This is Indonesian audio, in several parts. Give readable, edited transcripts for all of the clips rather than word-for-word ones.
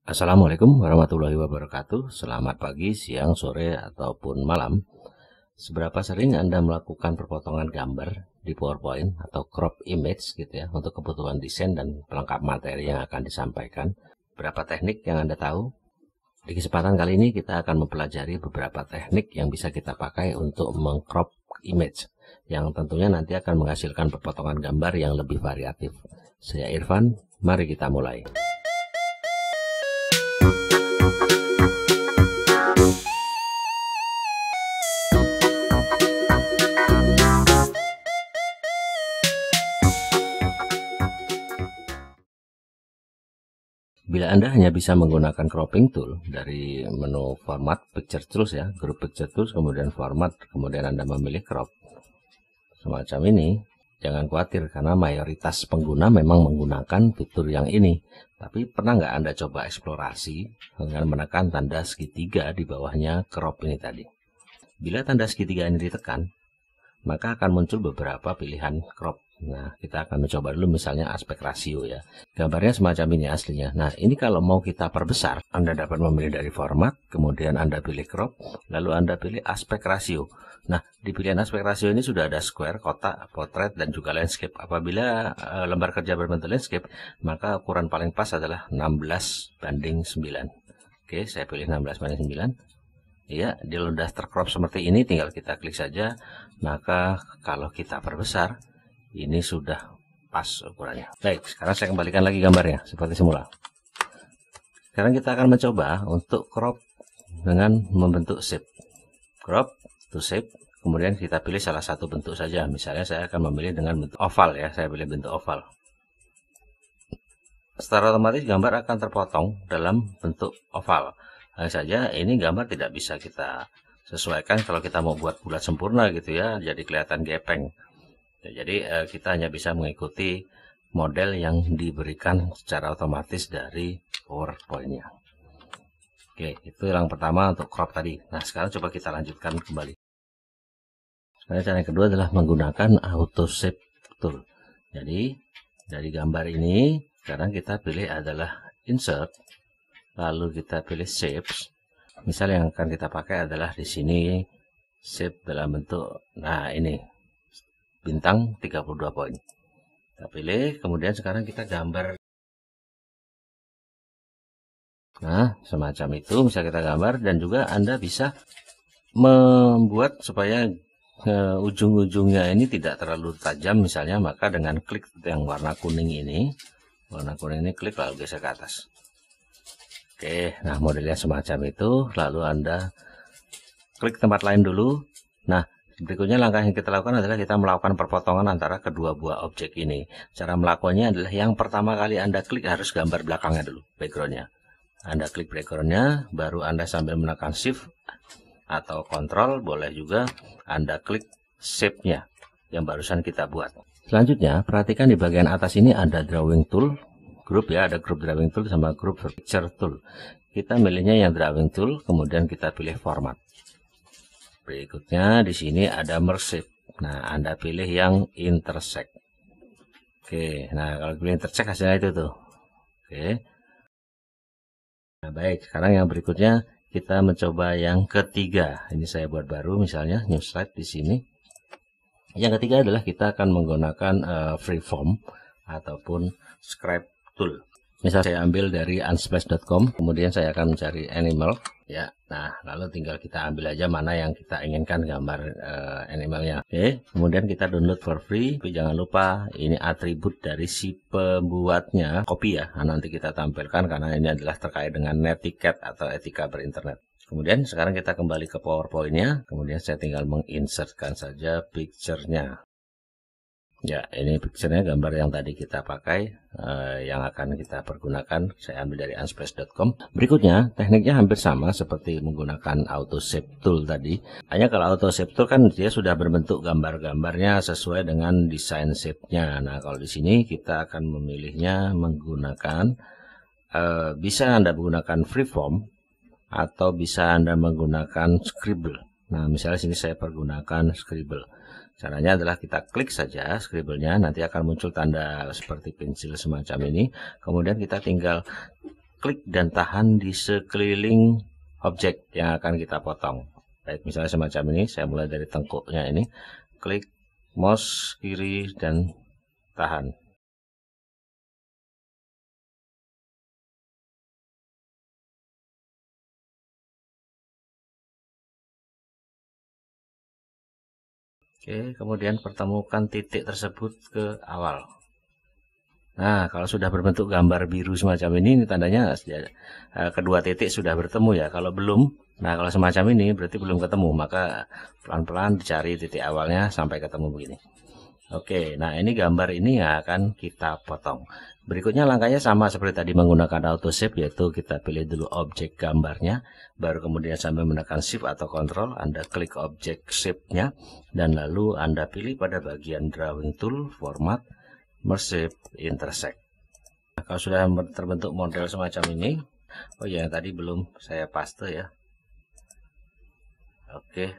Assalamualaikum warahmatullahi wabarakatuh. Selamat pagi, siang, sore, ataupun malam. Seberapa sering Anda melakukan perpotongan gambar di PowerPoint atau crop image gitu ya untuk kebutuhan desain dan pelengkap materi yang akan disampaikan? Berapa teknik yang Anda tahu? Di kesempatan kali ini kita akan mempelajari beberapa teknik yang bisa kita pakai untuk mengcrop image yang tentunya nanti akan menghasilkan perpotongan gambar yang lebih variatif. Saya Irfan, mari kita mulai. Bila Anda hanya bisa menggunakan cropping tool dari menu format picture tools ya, group picture tools, kemudian format, kemudian Anda memilih crop semacam ini, jangan khawatir karena mayoritas pengguna memang menggunakan fitur yang ini. Tapi pernah nggak Anda coba eksplorasi dengan menekan tanda segitiga di bawahnya crop ini tadi? Bila tanda segitiga ini ditekan, maka akan muncul beberapa pilihan crop. Nah, kita akan mencoba dulu misalnya aspek rasio ya. Gambarnya semacam ini aslinya. Nah, ini kalau mau kita perbesar, Anda dapat memilih dari format, kemudian Anda pilih crop, lalu Anda pilih aspek rasio. Nah, di pilihan aspek rasio ini sudah ada square, kotak, potret, dan juga landscape. Apabila lembar kerja berbentuk landscape, maka ukuran paling pas adalah 16:9. Oke, saya pilih 16:9. Ya, di daftar crop seperti ini tinggal kita klik saja. Maka kalau kita perbesar, ini sudah pas ukurannya. Baik, sekarang saya kembalikan lagi gambarnya seperti semula. Sekarang kita akan mencoba untuk crop dengan membentuk shape. Crop to shape, kemudian kita pilih salah satu bentuk saja. Misalnya saya akan memilih dengan bentuk oval ya, saya pilih bentuk oval. Secara otomatis gambar akan terpotong dalam bentuk oval. Hanya saja ini gambar tidak bisa kita sesuaikan kalau kita mau buat bulat sempurna gitu ya, jadi kelihatan gepeng. Jadi kita hanya bisa mengikuti model yang diberikan secara otomatis dari PowerPoint-nya. Oke, itu yang pertama untuk crop tadi. Nah, sekarang coba kita lanjutkan kembali. Sekarang cara yang kedua adalah menggunakan auto shape tool. Jadi dari gambar ini sekarang kita pilih adalah insert, lalu kita pilih shapes. Misal yang akan kita pakai adalah di sini shape dalam bentuk, nah ini bintang 32 poin. Kita pilih, kemudian sekarang kita gambar. Nah, semacam itu bisa kita gambar, dan juga Anda bisa membuat supaya ujung-ujungnya ini tidak terlalu tajam misalnya, maka dengan klik yang warna kuning ini klik lalu geser ke atas. Oke, nah modelnya semacam itu, lalu Anda klik tempat lain dulu. Nah, berikutnya langkah yang kita lakukan adalah kita melakukan perpotongan antara kedua buah objek ini. Cara melakukannya adalah yang pertama kali Anda klik harus gambar belakangnya dulu, backgroundnya. Anda klik backgroundnya, baru Anda sambil menekan shift atau control, boleh juga Anda klik shape-nya yang barusan kita buat. Selanjutnya, perhatikan di bagian atas ini ada drawing tool, group ya, ada group drawing tool sama group picture tool. Kita milihnya yang drawing tool, kemudian kita pilih format. Berikutnya di sini ada merge. Nah, Anda pilih yang intersect. Oke, nah kalau pilih intersect hasilnya itu tuh. Oke. Nah, baik, sekarang yang berikutnya kita mencoba yang ketiga. Ini saya buat baru misalnya new slide di sini. Yang ketiga adalah kita akan menggunakan freeform ataupun scribe tool. Misal saya ambil dari unsplash.com, kemudian saya akan mencari animal ya. Nah, lalu tinggal kita ambil aja mana yang kita inginkan gambar animalnya. Oke, kemudian kita download for free. Tapi jangan lupa ini atribut dari si pembuatnya, copy ya. Nah, nanti kita tampilkan karena ini adalah terkait dengan netiquette atau etika berinternet. Kemudian sekarang kita kembali ke PowerPoint-nya. Kemudian saya tinggal menginsertkan saja picture-nya. Ya, ini picture-nya gambar yang tadi kita pakai, yang akan kita pergunakan. Saya ambil dari unsplash.com. Berikutnya, tekniknya hampir sama seperti menggunakan auto shape tool tadi. Hanya kalau auto shape tool kan dia sudah berbentuk gambar-gambarnya sesuai dengan desain shape-nya. Nah, kalau di sini kita akan memilihnya menggunakan, bisa Anda menggunakan freeform atau bisa Anda menggunakan scribble. Nah, misalnya sini saya pergunakan scribble. Caranya adalah kita klik saja scribble-nya, nanti akan muncul tanda seperti pensil semacam ini. Kemudian kita tinggal klik dan tahan di sekeliling objek yang akan kita potong. Baik, misalnya semacam ini, saya mulai dari tengkuknya ini, klik mouse kiri dan tahan. Oke, kemudian pertemukan titik tersebut ke awal. Nah, kalau sudah berbentuk gambar biru semacam ini tandanya kedua titik sudah bertemu ya. Kalau belum, nah kalau semacam ini berarti belum ketemu, maka pelan-pelan dicari titik awalnya sampai ketemu begini. Oke, nah ini gambar ini yang akan kita potong. Berikutnya langkahnya sama seperti tadi menggunakan auto shape, yaitu kita pilih dulu objek gambarnya, baru kemudian sambil menekan shift atau control, Anda klik objek shape-nya, dan lalu Anda pilih pada bagian drawing tool, format, merge, intersect. Nah, kalau sudah terbentuk model semacam ini, oh ya yang tadi belum saya paste ya. Oke,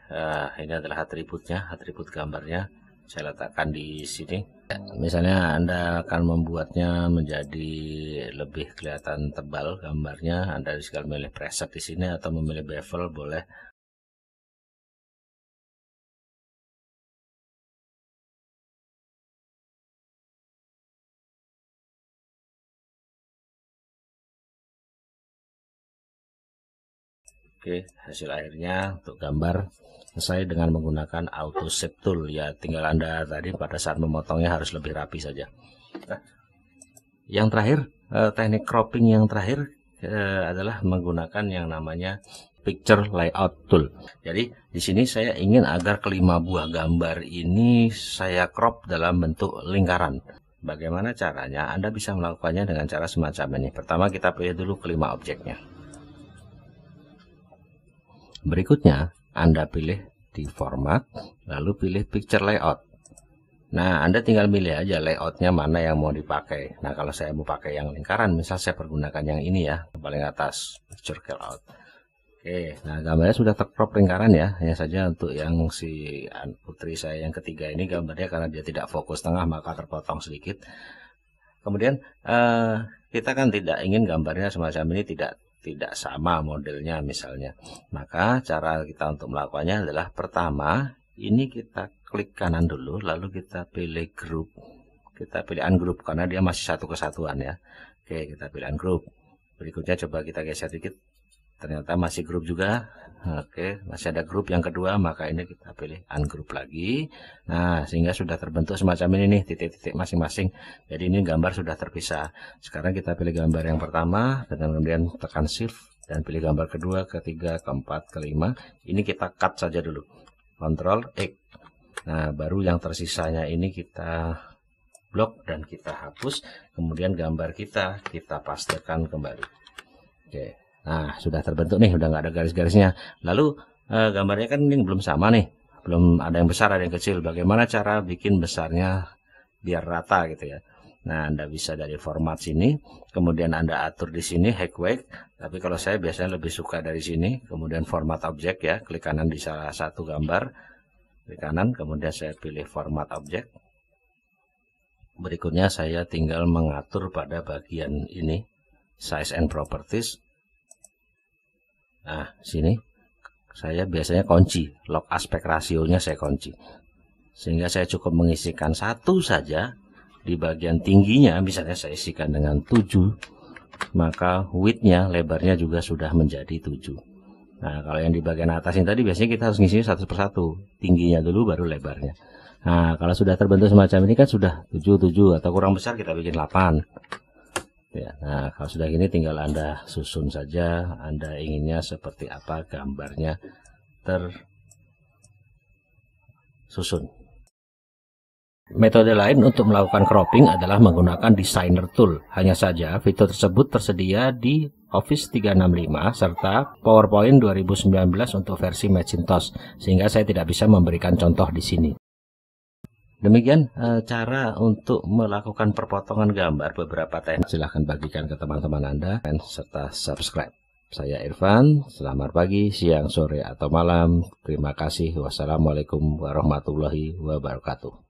ini adalah atributnya, atribut gambarnya. Saya letakkan di sini. Misalnya Anda akan membuatnya menjadi lebih kelihatan tebal gambarnya, Anda bisa memilih preset di sini atau memilih bevel boleh. Oke, hasil akhirnya untuk gambar selesai dengan menggunakan auto shape tool ya. Tinggal Anda tadi pada saat memotongnya harus lebih rapi saja. Nah, yang terakhir, teknik cropping yang terakhir adalah menggunakan yang namanya picture layout tool. Jadi di sini saya ingin agar kelima buah gambar ini saya crop dalam bentuk lingkaran. Bagaimana caranya? Anda bisa melakukannya dengan cara semacam ini. Pertama kita pilih dulu kelima objeknya. Berikutnya, Anda pilih di format, lalu pilih picture layout. Nah, Anda tinggal milih aja layoutnya mana yang mau dipakai. Nah, kalau saya mau pakai yang lingkaran, misal saya pergunakan yang ini ya, paling atas, picture layout. Oke, nah gambarnya sudah tercrop lingkaran ya. Hanya saja untuk yang si putri saya yang ketiga ini gambarnya karena dia tidak fokus tengah maka terpotong sedikit. Kemudian kita kan tidak ingin gambarnya semacam ini tidak sama modelnya misalnya. Maka cara kita untuk melakukannya adalah pertama ini kita klik kanan dulu, lalu kita pilih group, kita pilih ungroup karena dia masih satu kesatuan ya. Oke, kita pilih ungroup. Berikutnya coba kita geser dikit, ternyata masih grup juga. Oke, masih ada grup yang kedua, maka ini kita pilih ungroup lagi. Nah, sehingga sudah terbentuk semacam ini nih, titik-titik masing-masing. Jadi ini gambar sudah terpisah. Sekarang kita pilih gambar yang pertama, dengan kemudian tekan shift, dan pilih gambar kedua, ketiga, keempat, kelima. Ini kita cut saja dulu. Ctrl X. Nah, baru yang tersisanya ini kita blok dan kita hapus. Kemudian gambar kita pastekan kembali. Oke. Nah, sudah terbentuk nih, udah nggak ada garis-garisnya. Lalu gambarnya kan ini belum sama nih, belum ada yang besar, ada yang kecil. Bagaimana cara bikin besarnya biar rata gitu ya? Nah, Anda bisa dari format sini, kemudian Anda atur di sini height weight. Tapi kalau saya biasanya lebih suka dari sini, kemudian format objek ya, klik kanan di salah satu gambar, klik kanan, kemudian saya pilih format objek. Berikutnya saya tinggal mengatur pada bagian ini, size and properties. Nah, sini saya biasanya kunci, lock aspect rasionya saya kunci. Sehingga saya cukup mengisikan satu saja di bagian tingginya, misalnya saya isikan dengan 7, maka width-nya, lebarnya juga sudah menjadi 7. Nah, kalau yang di bagian atas ini tadi biasanya kita harus ngisi satu persatu, tingginya dulu baru lebarnya. Nah, kalau sudah terbentuk semacam ini kan sudah 7 atau kurang besar kita bikin 8. Ya, nah kalau sudah gini tinggal Anda susun saja, Anda inginnya seperti apa gambarnya tersusun. Metode lain untuk melakukan cropping adalah menggunakan designer tool. Hanya saja fitur tersebut tersedia di Office 365 serta PowerPoint 2019 untuk versi Macintosh, sehingga saya tidak bisa memberikan contoh di sini. Demikian cara untuk melakukan perpotongan gambar beberapa teknik. Silahkan bagikan ke teman-teman Anda dan serta subscribe. Saya Irfan, selamat pagi, siang, sore, atau malam. Terima kasih. Wassalamualaikum warahmatullahi wabarakatuh.